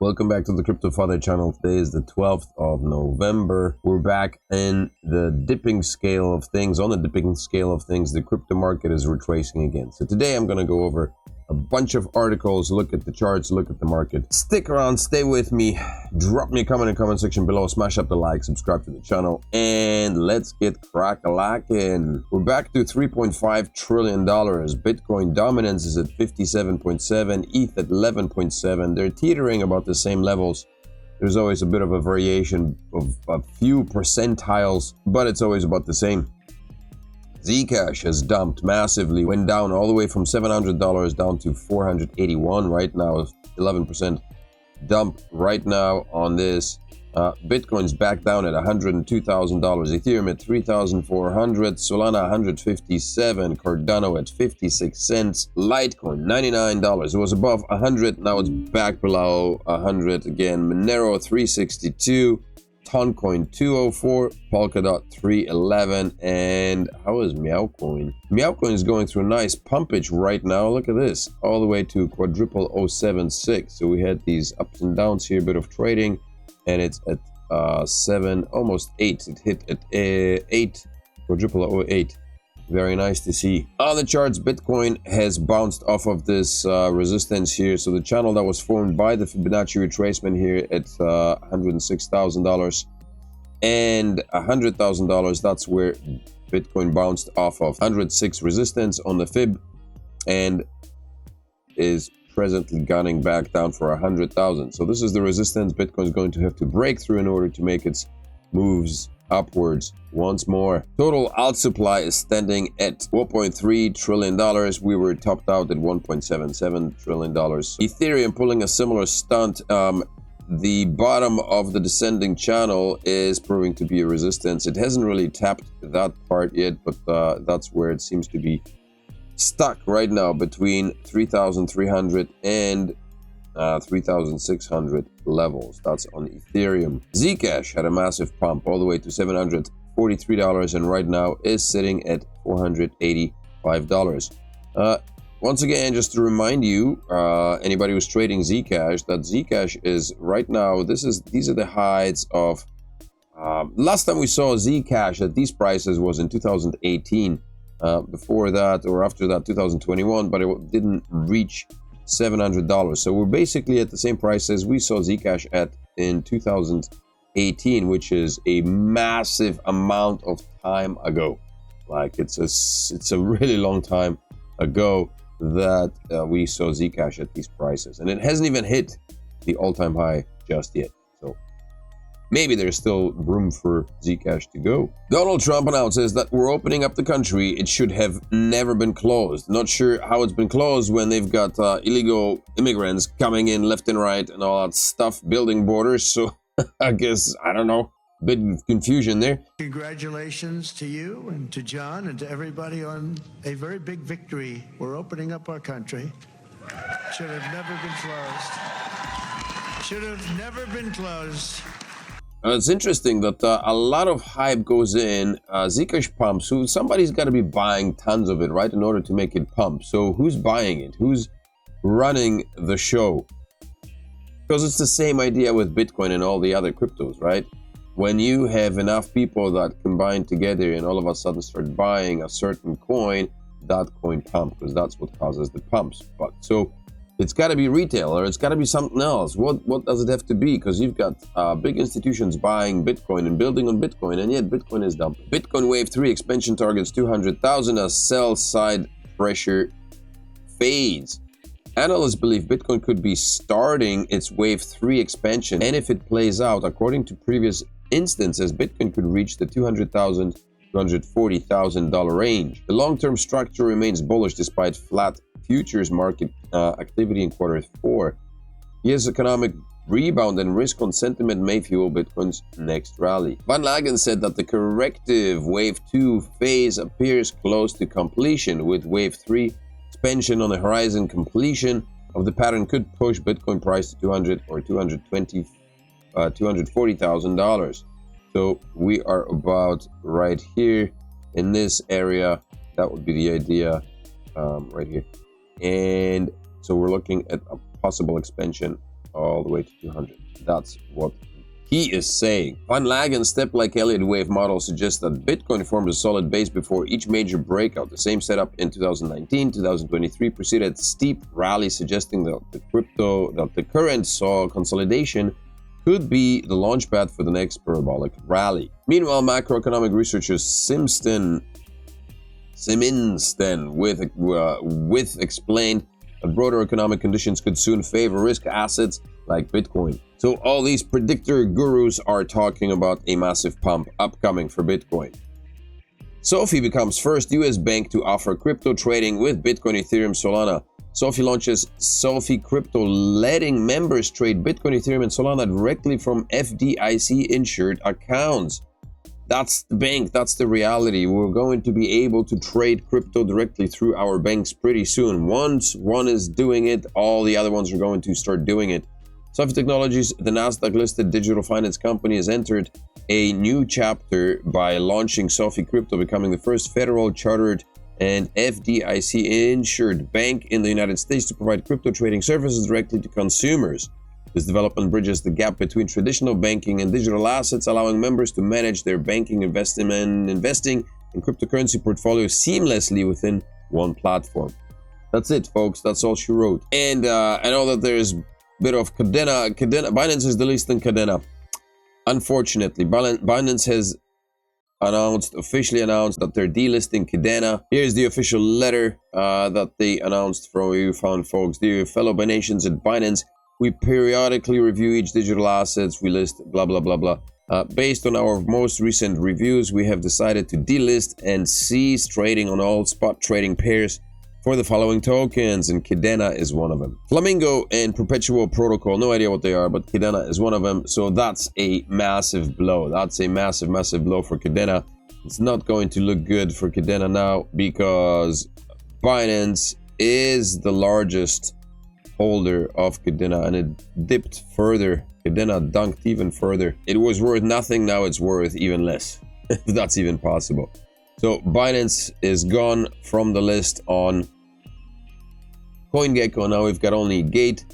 Welcome back to the Crypto Father channel. Today is the 12th of November. We're back in the dipping scale of things. On the dipping scale of things, the crypto market is retracing again. So today I'm going to go over a bunch of articles, look at the charts, look at the market. Stick around, stay with me, drop me a comment in the comment section below, smash up the like, subscribe to the channel, and let's get crack-a-lackin'. We're back to $3.5 trillion. Bitcoin dominance is at 57.7, ETH at 11.7. They're teetering about the same levels. There's always a bit of a variation of a few percentiles, but it's always about the same. Zcash has dumped massively, went down all the way from $700 down to $481 right now, 11% dump right now on this. Bitcoin's back down at $102,000, Ethereum at $3,400, Solana 157, Cardano at 56 cents, Litecoin $99. It was above 100, now it's back below 100 again. Monero 362. Toncoin 204, Polkadot 311, and how is Meowcoin? Meowcoin is going through a nice pumpage right now. Look at this, all the way to quadruple 076. So we had these ups and downs here, a bit of trading, and it's at 7, almost 8. It hit at 8, quadruple 08. Very nice to see. On the charts, Bitcoin has bounced off of this resistance here. So the channel that was formed by the Fibonacci retracement here at $106,000 and $100,000, that's where Bitcoin bounced off of. 106 resistance on the Fib and is presently gunning back down for 100,000. So this is the resistance Bitcoin is going to have to break through in order to make its moves upwards once more. Total alt supply is standing at $4.3 trillion. We were topped out at $1.77 trillion. Ethereum pulling a similar stunt. The bottom of the descending channel is proving to be a resistance. It hasn't really tapped that part yet, but that's where it seems to be stuck right now, between 3,300 and 3,600 levels. That's on Ethereum. Zcash had a massive pump all the way to $743 and right now is sitting at $485. Once again, just to remind you, anybody who's trading Zcash, that Zcash is right now, these are the highs of last time we saw Zcash at these prices was in 2018. Before that or after that 2021, but it didn't reach $700. So we're basically at the same price as we saw Zcash at in 2018, which is a massive amount of time ago. Like it's a really long time ago that we saw Zcash at these prices, and it hasn't even hit the all-time high just yet. So maybe there's still room for Zcash to go. Donald Trump announces that we're opening up the country. It should have never been closed. Not sure how it's been closed when they've got illegal immigrants coming in left and right and all that stuff, building borders. So I guess, I don't know, a bit of confusion there. Congratulations to you and to John and to everybody on a very big victory. We're opening up our country. Should have never been closed. Should have never been closed. It's interesting that a lot of hype goes in. Zcash pumps, so somebody's got to be buying tons of it, right, in order to make it pump. So who's buying it? Who's running the show? Because it's the same idea with Bitcoin and all the other cryptos, right? When you have enough people that combine together and all of a sudden start buying a certain coin, that coin pump, because that's what causes the pumps. But so it's got to be retail, or it's got to be something else. What does it have to be? Because you've got big institutions buying Bitcoin and building on Bitcoin, and yet Bitcoin is dumping. Bitcoin Wave 3 expansion targets 200,000 as sell side pressure fades. Analysts believe Bitcoin could be starting its Wave 3 expansion, and if it plays out according to previous instances, Bitcoin could reach the $200,000 to $240,000 range. The long-term structure remains bullish despite flat futures market activity in Q4. Yes, economic rebound and risk on sentiment may fuel Bitcoin's next rally. Van Lagen said that the corrective Wave 2 phase appears close to completion, with Wave 3 expansion on the horizon. Completion of the pattern could push Bitcoin price to $200,000 or $240,000. So we are about right here in this area. That would be the idea, right here. And so we're looking at a possible expansion all the way to 200. That's what he is saying. Van Lagen's step-like Elliott wave model suggests that Bitcoin formed a solid base before each major breakout. The same setup in 2019, 2023 preceded steep rally, suggesting that the current saw consolidation could be the launchpad for the next parabolic rally. Meanwhile, macroeconomic researcher Simonsten with explained that broader economic conditions could soon favor risk assets like Bitcoin. So all these predictor gurus are talking about a massive pump upcoming for Bitcoin. Sophie becomes first US bank to offer crypto trading with Bitcoin, Ethereum, Solana. Sophie launches Sophie Crypto, letting members trade Bitcoin, Ethereum, and Solana directly from FDIC-insured accounts. That's the bank. That's the reality. We're going to be able to trade crypto directly through our banks pretty soon. Once one is doing it, all the other ones are going to start doing it. Sophie Technologies, the Nasdaq-listed digital finance company, has entered a new chapter by launching Sophie Crypto, becoming the first federal chartered and FDIC-insured bank in the United States to provide crypto trading services directly to consumers. This development bridges the gap between traditional banking and digital assets, allowing members to manage their banking, investing, and cryptocurrency portfolios seamlessly within one platform. That's it, folks. That's all she wrote. And I know that there's a bit of Cardano. Binance is delisting Cardano. Unfortunately, Binance has officially announced that they're delisting Cardano. Here's the official letter that they announced from you found, folks. Dear fellow Binatians at Binance, we periodically review each digital assets we list, blah, blah, blah, blah. Based on our most recent reviews, we have decided to delist and cease trading on all spot trading pairs for the following tokens, and Cardano is one of them. Flamingo and Perpetual Protocol, no idea what they are, but Cardano is one of them. So that's a massive blow. That's a massive, massive blow for Cardano. It's not going to look good for Cardano now because Binance is the largest holder of Cardano, and it dipped further. Cardano dunked even further. It was worth nothing, now it's worth even less, if that's even possible. So Binance is gone from the list on CoinGecko. Now we've got only Gate,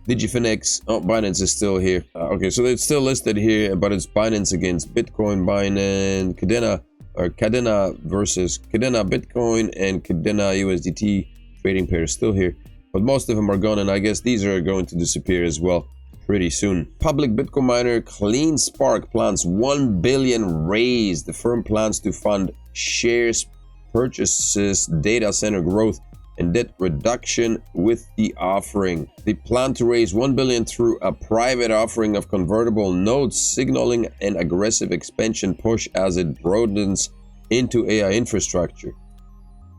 Digifinex. Oh, Binance is still here. Okay, so it's still listed here, but it's Binance against Bitcoin, Binance, Cardano, or Cardano versus Cardano Bitcoin, and Cardano USDT trading pair is still here. But most of them are gone, and I guess these are going to disappear as well pretty soon. Public Bitcoin miner CleanSpark plans 1 billion raise. The firm plans to fund shares purchases, data center growth, and debt reduction with the offering. They plan to raise 1 billion through a private offering of convertible notes, signaling an aggressive expansion push as it broadens into AI infrastructure.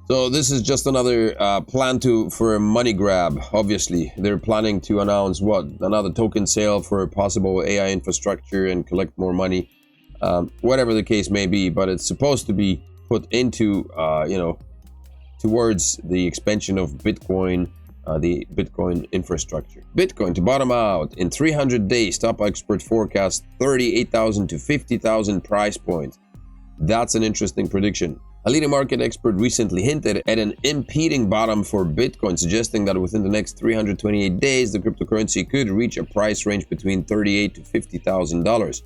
So this is just another plan for a money grab. Obviously, they're planning to announce another token sale for a possible AI infrastructure and collect more money, whatever the case may be. But it's supposed to be put into, towards the expansion of Bitcoin, the Bitcoin infrastructure. Bitcoin to bottom out in 300 days. Top expert forecast 38,000 to 50,000 price point. That's an interesting prediction. A leading market expert recently hinted at an impending bottom for Bitcoin, suggesting that within the next 328 days, the cryptocurrency could reach a price range between $38,000 to $50,000.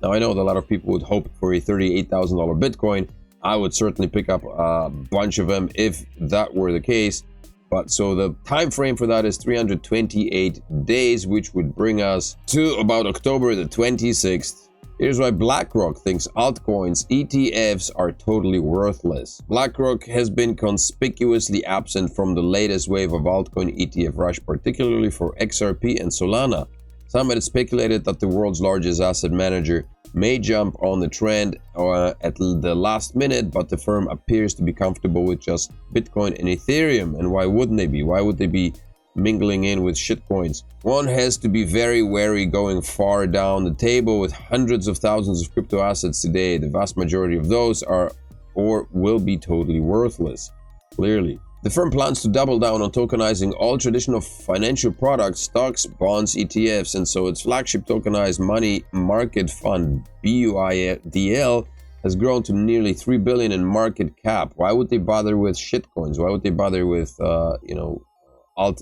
Now, I know that a lot of people would hope for a $38,000 Bitcoin. I would certainly pick up a bunch of them if that were the case. But so the time frame for that is 328 days, which would bring us to about October the 26th. Here's why BlackRock thinks altcoins ETFs are totally worthless. BlackRock has been conspicuously absent from the latest wave of altcoin ETF rush, particularly for XRP and Solana. Some had speculated that the world's largest asset manager may jump on the trend at the last minute, but the firm appears to be comfortable with just Bitcoin and Ethereum. And why wouldn't they be? Why would they be mingling in with shitcoins? One has to be very wary going far down the table. With hundreds of thousands of crypto assets today, the vast majority of those are or will be totally worthless. Clearly, the firm plans to double down on tokenizing all traditional financial products, stocks, bonds, ETFs, and so its flagship tokenized money market fund, BUIDL, has grown to nearly $3 billion in market cap. Why would they bother with shitcoins? Why would they bother with alt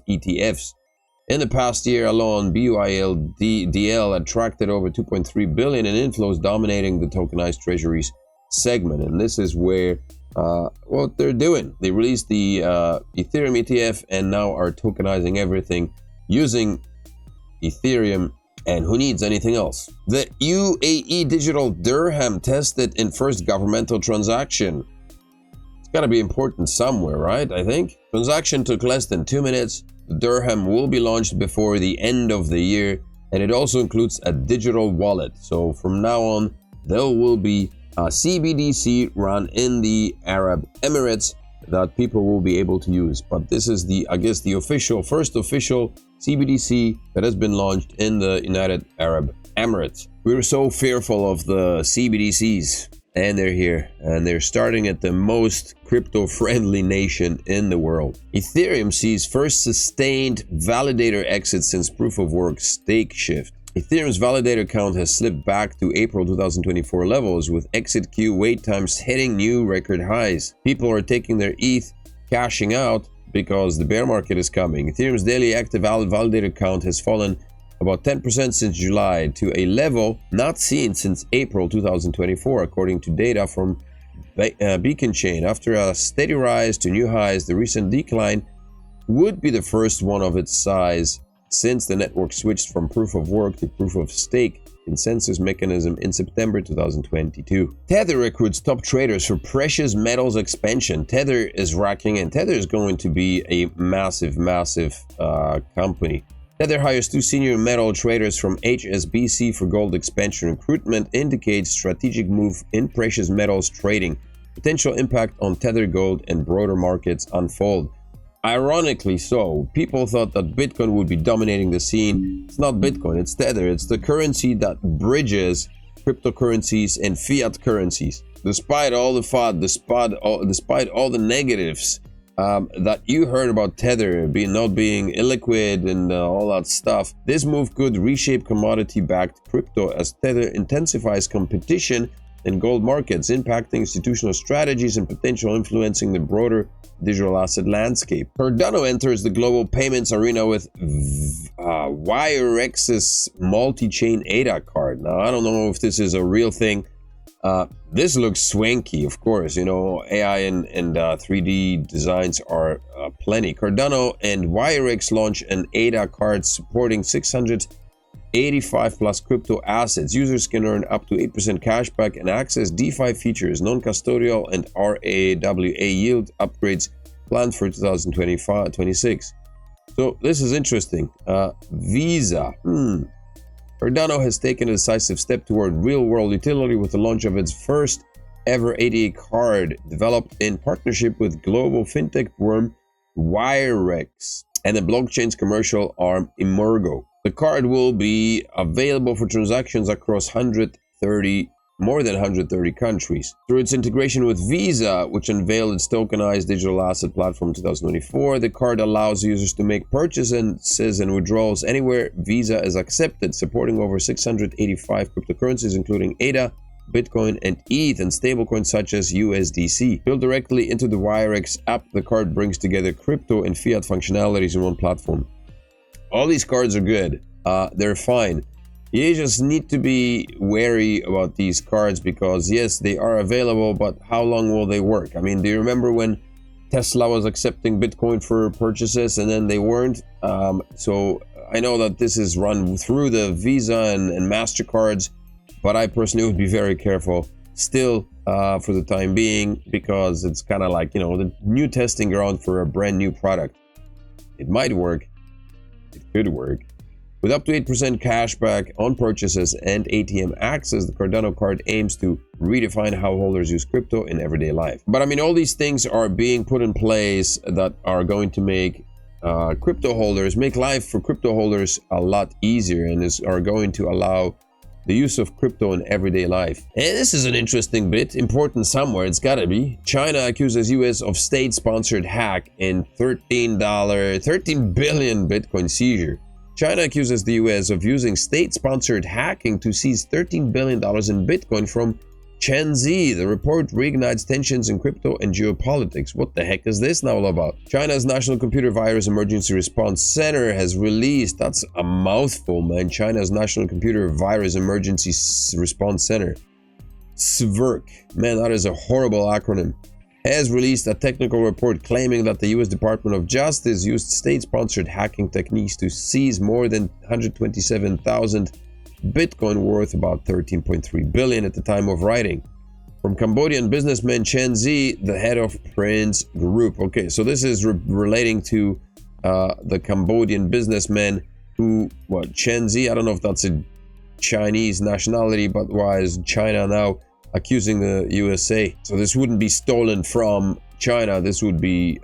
ETFs? In the past year alone, BUILDL attracted over 2.3 billion in inflows, dominating the tokenized treasuries segment. And this is where what they're doing. They released the Ethereum ETF and now are tokenizing everything using Ethereum. And who needs anything else? The UAE digital dirham tested in first governmental transaction. It's got to be important somewhere, right? I think. Transaction took less than 2 minutes. The dirham will be launched before the end of the year, and it also includes a digital wallet. So from now on, there will be a CBDC run in the Arab Emirates that people will be able to use. But this is the, I guess, the first official CBDC that has been launched in the United Arab Emirates. We were so fearful of the CBDCs, and they're here, and they're starting at the most crypto-friendly nation in the world. Ethereum sees first sustained validator exit since proof-of-work stake shift. Ethereum's validator count has slipped back to April 2024 levels, with exit queue wait times hitting new record highs. People are taking their ETH, cashing out, because the bear market is coming. Ethereum's daily active validator count has fallen about 10% since July to a level not seen since April 2024, according to data from Beacon Chain. After a steady rise to new highs, the recent decline would be the first one of its size since the network switched from proof of work to proof of stake consensus mechanism in September 2022. Tether recruits top traders for precious metals expansion. Tether is racking in. Tether is going to be a massive company. Tether hires 2 senior metal traders from HSBC for gold expansion. Recruitment indicates strategic move in precious metals trading. Potential impact on Tether Gold and broader markets unfold. Ironically so, people thought that Bitcoin would be dominating the scene. It's not Bitcoin, it's Tether. It's the currency that bridges cryptocurrencies and fiat currencies. Despite all the FUD, despite all the negatives that you heard about Tether not being illiquid and all that stuff, this move could reshape commodity-backed crypto as Tether intensifies competition in gold markets, impacting institutional strategies and potential influencing the broader digital asset landscape. Cardano enters the global payments arena with WireX's multi-chain ADA card. Now, I don't know if this is a real thing. This looks swanky, of course. You know, AI and 3D designs are plenty. Cardano and WireX launch an ADA card supporting 685 plus crypto assets. Users can earn up to 8% cashback and access DeFi features, non-custodial and RAWA yield upgrades planned for 2025-26. So this is interesting. Visa. Cardano has taken a decisive step toward real-world utility with the launch of its first ever ADA card, developed in partnership with global fintech firm WireX and the blockchain's commercial arm Emergo. The card will be available for transactions across more than 130 countries. Through its integration with Visa, which unveiled its tokenized digital asset platform in 2024, the card allows users to make purchases and withdrawals anywhere Visa is accepted, supporting over 685 cryptocurrencies, including ADA, Bitcoin, and ETH, and stablecoins such as USDC. Built directly into the WireX app, the card brings together crypto and fiat functionalities in one platform. All these cards are good. They're fine. You just need to be wary about these cards because, yes, they are available, but how long will they work? I mean, do you remember when Tesla was accepting Bitcoin for purchases and then they weren't? So I know that this is run through the Visa and MasterCards, but I personally would be very careful still for the time being, because it's kind of like, you know, the new testing ground for a brand new product. It might work. It could work. With up to 8% cashback on purchases and ATM access, the Cardano card aims to redefine how holders use crypto in everyday life. But I mean, all these things are being put in place that are going to make make life for crypto holders a lot easier, and are going to allow the use of crypto in everyday life. And this is an interesting bit, important somewhere, it's gotta be. China accuses US of state-sponsored hack in $13 billion Bitcoin seizure. China accuses the US of using state-sponsored hacking to seize $13 billion in Bitcoin from Chen Zi, the report reignites tensions in crypto and geopolitics. What the heck is this now all about? China's National Computer Virus Emergency Response Center has released, that's a mouthful, man, China's National Computer Virus Emergency Response Center, SVRC, man, that is a horrible acronym, has released a technical report claiming that the US Department of Justice used state-sponsored hacking techniques to seize more than 127,000 Bitcoin worth about 13.3 billion at the time of writing. From Cambodian businessman Chen Zi, the head of Prince Group. Okay, so this is relating to the Cambodian businessman who, Chen Zi, I don't know if that's a Chinese nationality, but why is China now accusing the USA? So this wouldn't be stolen from China, this would be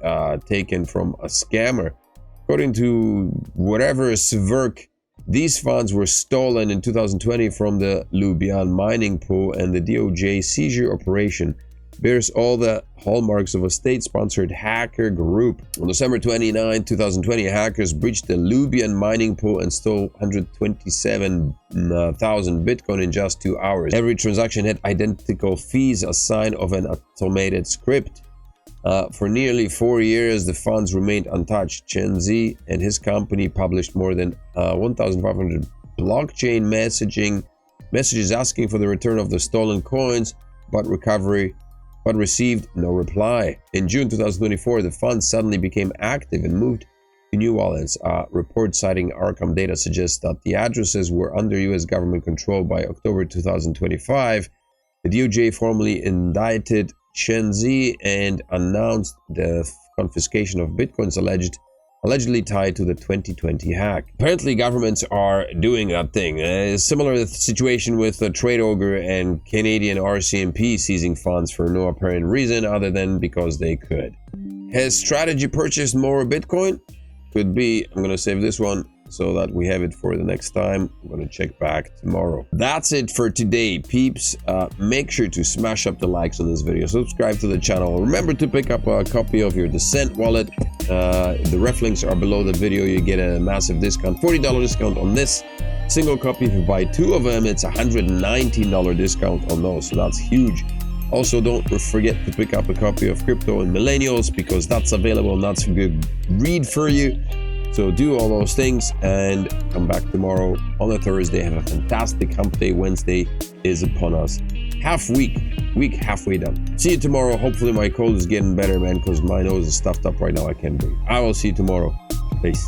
taken from a scammer. According to whatever SVRC, these funds were stolen in 2020 from the Lubian mining pool, and the DOJ seizure operation bears all the hallmarks of a state-sponsored hacker group. On December 29, 2020, hackers breached the Lubian mining pool and stole 127,000 Bitcoin in just 2 hours. Every transaction had identical fees, a sign of an automated script. For nearly 4 years, the funds remained untouched. Chen Zi and his company published more than 1,500 blockchain messages asking for the return of the stolen coins, but received no reply. In June 2024, the funds suddenly became active and moved to new wallets. A report citing Arkham data suggests that the addresses were under US government control by October 2025. The DOJ formally indicted Chen Zi and announced the confiscation of Bitcoins allegedly tied to the 2020 hack. Apparently, governments are doing that thing. A similar situation with the Trade Ogre and Canadian RCMP seizing funds for no apparent reason other than because they could. Has Strategy purchased more Bitcoin? Could be. I'm going to save this one so that we have it for the next time. I'm going to check back tomorrow. That's it for today, peeps. Make sure to smash up the likes on this video, subscribe to the channel. Remember to pick up a copy of your Descent wallet. The ref links are below the video. You get a massive discount, $40 discount on this single copy. If you buy 2 of them, it's $119 discount on those, so that's huge. Also, don't forget to pick up a copy of Crypto and Millennials, because that's available and that's a good read for you. So do all those things and come back tomorrow on a Thursday. Have a fantastic hump day. Wednesday is upon us. Week halfway done. See you tomorrow. Hopefully my cold is getting better, man, because my nose is stuffed up right now. I can't breathe. I will see you tomorrow. Peace.